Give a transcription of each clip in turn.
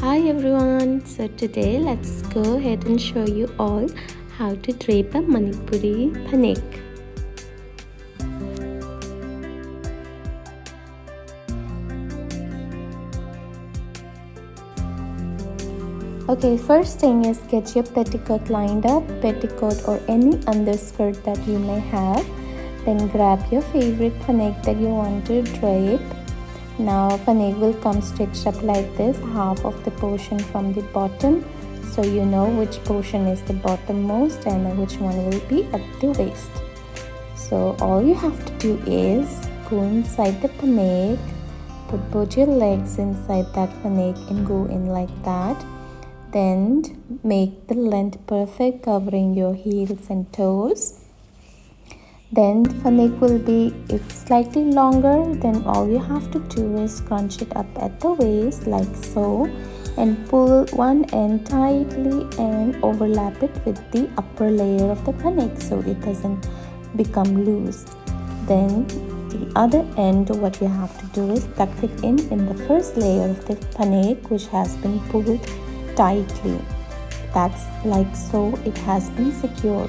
Hi everyone, so today let's go ahead and show you all how to drape a Manipuri Phanek. Okay, first thing is get your petticoat lined up, petticoat or any underskirt that you may have. Then grab your favorite Phanek that you want to drape. Now Phanek will come stitched up like this, half of the portion from the bottom, so you know which portion is the bottommost and which one will be at the waist. So all you have to do is go inside the Phanek, put both your legs inside that Phanek and go in like that. Then make the length perfect, covering your heels and toes. Then the Phanek will be, if slightly longer, then all you have to do is crunch it up at the waist like so and pull one end tightly and overlap it with the upper layer of the Phanek so it doesn't become loose. Then the other end, what you have to do is tuck it in the first layer of the Phanek which has been pulled tightly. That's like so, it has been secured.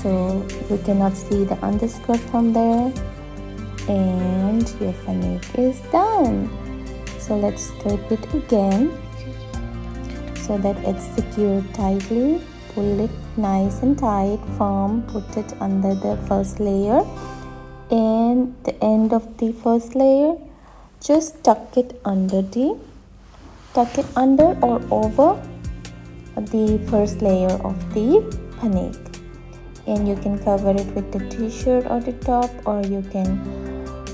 So you cannot see the underskirt from there, and your Phanek is done. So let's drape it again so that it's secured tightly. Pull it nice and tight, firm, put it under the first layer, and the end of the first layer, just tuck it under or over the first layer of the Phanek. And you can cover it with the t-shirt or the top, or you can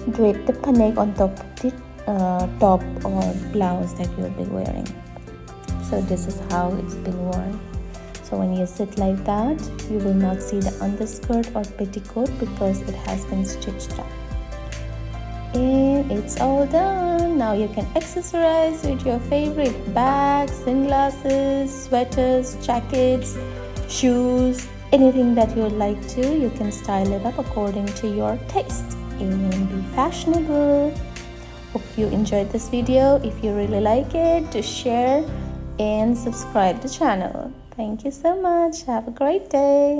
drape the Phanek on top of the top or blouse that you'll be wearing. So this is how it's been worn. So when you sit like that, you will not see the underskirt or petticoat because it has been stitched up. And it's all done. Now you can accessorize with your favorite bags, sunglasses, sweaters, jackets, shoes, anything that you would like to. You can style it up according to your taste and be fashionable. Hope you enjoyed this video. If you really like it, to share and subscribe the channel. Thank you so much. Have a great day.